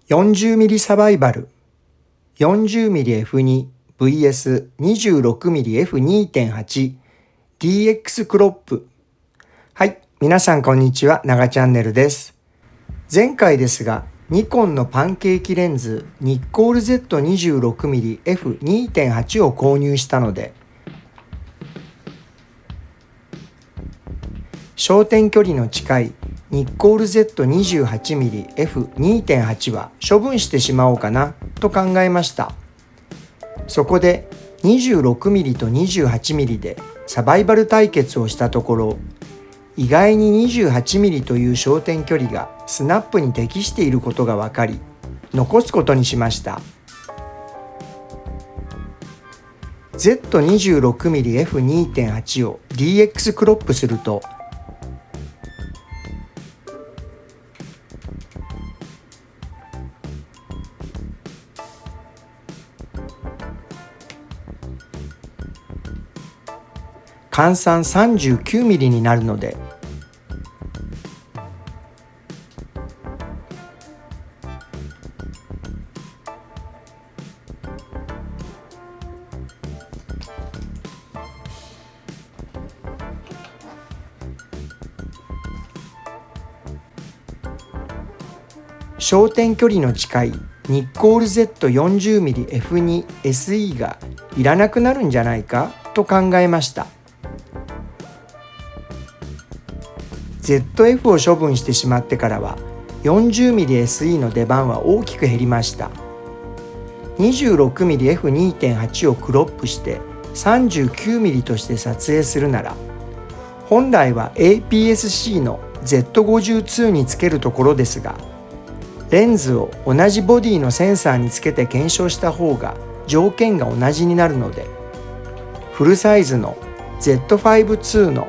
40mm サバイバル 40mmF2vs26mmF2.8 DX クロップ。はい、皆さんこんにちは、ながチャンネルです。前回ですが、ニコンのパンケーキレンズニッコール Z26mmF2.8 を購入したので、焦点距離の近いニッコール Z28mmF2.8 は処分してしまおうかなと考えました。そこで 26mm と 28mm でサバイバル対決をしたところ、意外に 28mm という焦点距離がスナップに適していることが分かり、残すことにしました。Z26mmF2.8 を DX クロップすると、換算 39mm になるので、焦点距離の近いニッコール Z40mmF2SE がいらなくなるんじゃないかと考えました。ZF を処分してしまってからは 40mmSE の出番は大きく減りました。 26mmF2.8 をクロップして 39mm として撮影するなら、本来は APS-C の Z52 につけるところですが、レンズを同じボディのセンサーにつけて検証した方が条件が同じになるので、フルサイズの Z5-2 の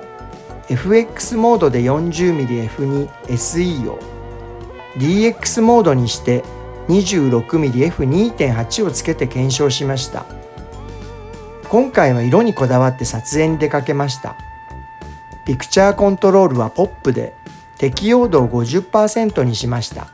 FX モードで 40mmF2SE を DX モードにして 26mmF2.8 をつけて検証しました。今回は色にこだわって撮影に出かけました。ピクチャーコントロールはポップで適用度を 50% にしました。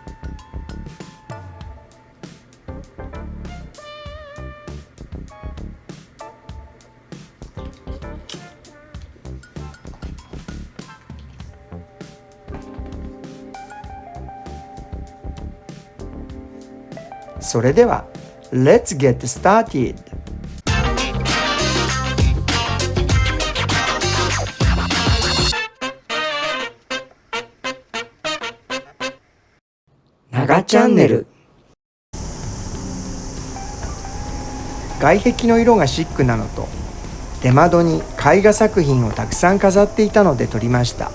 それでは Let's get started! ながチャンネル。外壁の色がシックなのと、出窓に絵画作品をたくさん飾っていたので撮りました。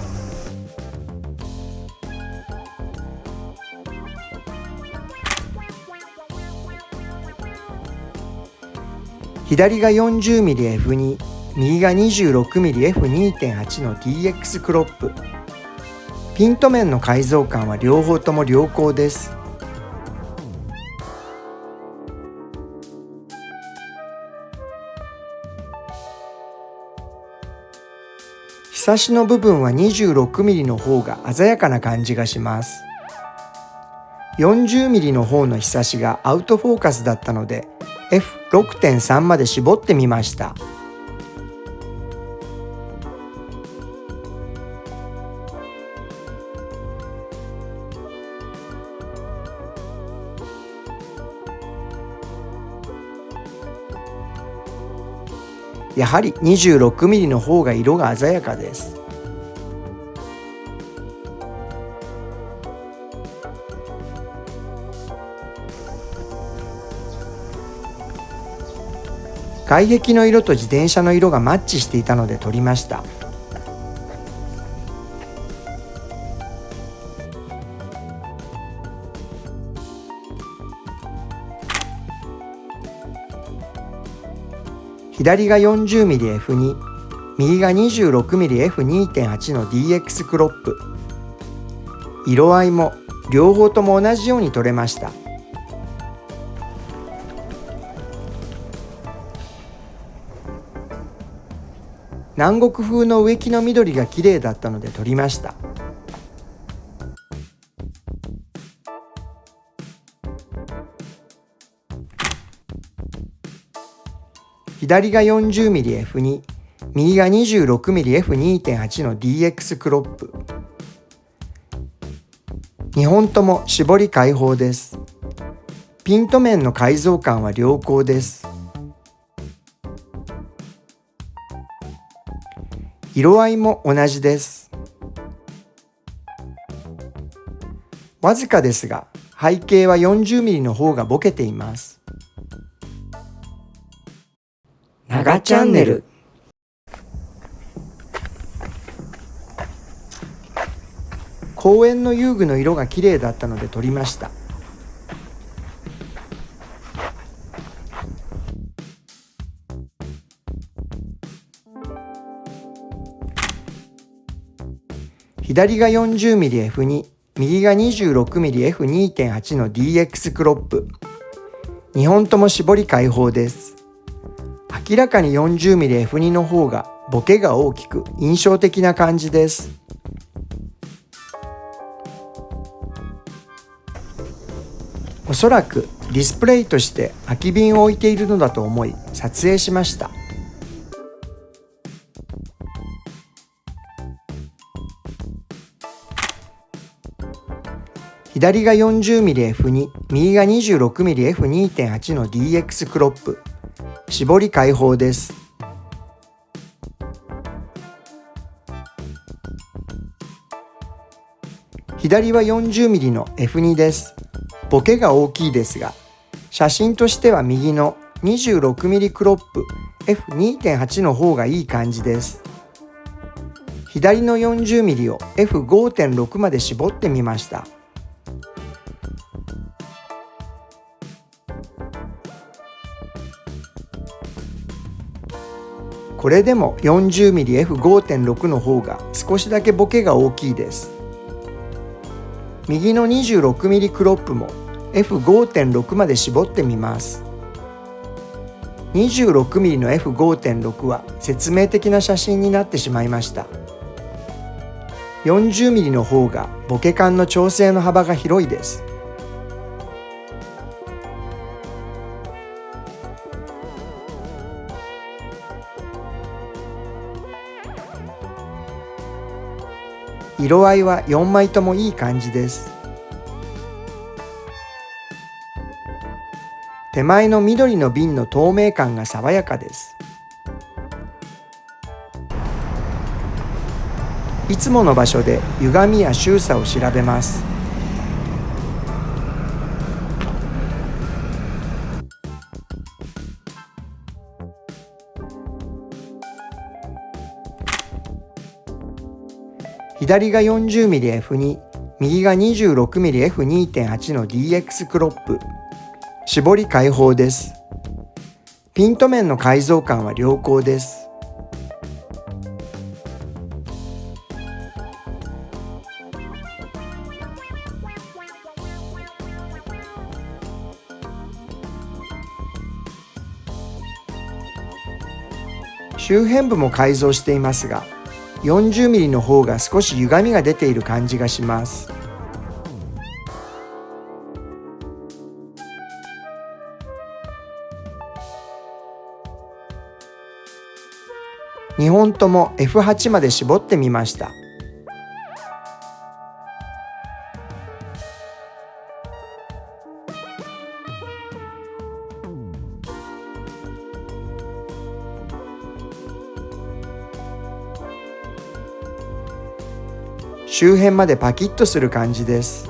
左が 40mmF2、右が 26mmF2.8 の DX クロップ。ピント面の解像感は両方とも良好です。ひさしの部分は 26mm の方が鮮やかな感じがします。40mm の方のひさしがアウトフォーカスだったので、F6.3 まで絞ってみました。やはり 26mm の方が色が鮮やかです。外壁の色と自転車の色がマッチしていたので撮りました。左が 40mmF2、右が 26mmF2.8 の DX クロップ。色合いも両方とも同じように撮れました。南国風の植木の緑が綺麗だったので撮りました。左が 40mm/F2、右が 26mm/F2.8 の DX クロップ。2本とも絞り開放です。ピント面の改造感は良好です。色合いも同じです。わずかですが、背景は 40mm の方がボケています。長チャンネル。公園の遊具の色が綺麗だったので撮りました。左が 40mm/F2、右が 26mm/F2.8 の DX クロップ。2本とも絞り開放です。明らかに 40mm/F2 の方がボケが大きく印象的な感じです。おそらくディスプレイとして空き瓶を置いているのだと思い撮影しました。左が 40mm/F2、右が 26mm/F2.8 の DX クロップ。絞り開放です。左は 40mm の F2 です。ボケが大きいですが、写真としては右の 26mm クロップ F2.8 の方がいい感じです。左の 40mm を F5.6 まで絞ってみました。これでも 40mm/F5.6 の方が少しだけボケが大きいです。右の 26mm クロップも F5.6 まで絞ってみます。26mm の F5.6 は説明的な写真になってしまいました。40mm の方がボケ感の調整の幅が広いです。色合いは4枚ともいい感じです。手前の緑の瓶の透明感が爽やかです。いつもの場所で歪みや周差を調べます。左が 40mm/F2、右が 26mm/F2.8 の DX クロップ。絞り開放です。ピント面の改造感は良好です。周辺部も改造していますが、40mm の方が少し歪みが出ている感じがします。2本とも F8 まで絞ってみました。周辺までパキッとする感じです。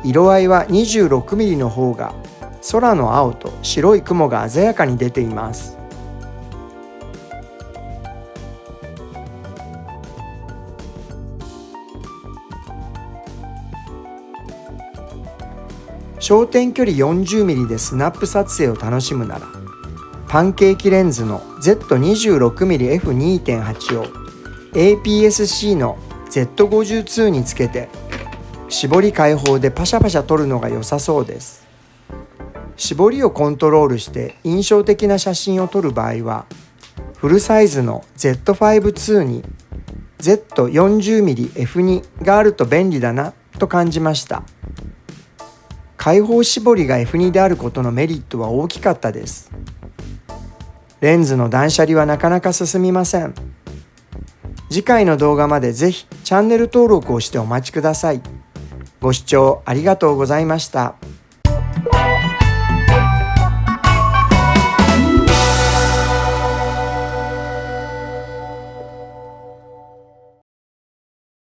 色合いは 26mm の方が空の青と白い雲が鮮やかに出ています。焦点距離 40mm でスナップ撮影を楽しむなら、パンケーキレンズの Z26mm/F2.8 を APS-C の Z52 につけて絞り開放でパシャパシャ撮るのが良さそうです。絞りをコントロールして印象的な写真を撮る場合は、フルサイズの Z5-2 に Z40mmF2 があると便利だなと感じました。開放絞りが F2 であることのメリットは大きかったです。レンズの断捨離はなかなか進みません。次回の動画までぜひチャンネル登録をしてお待ちください。ご視聴ありがとうございました。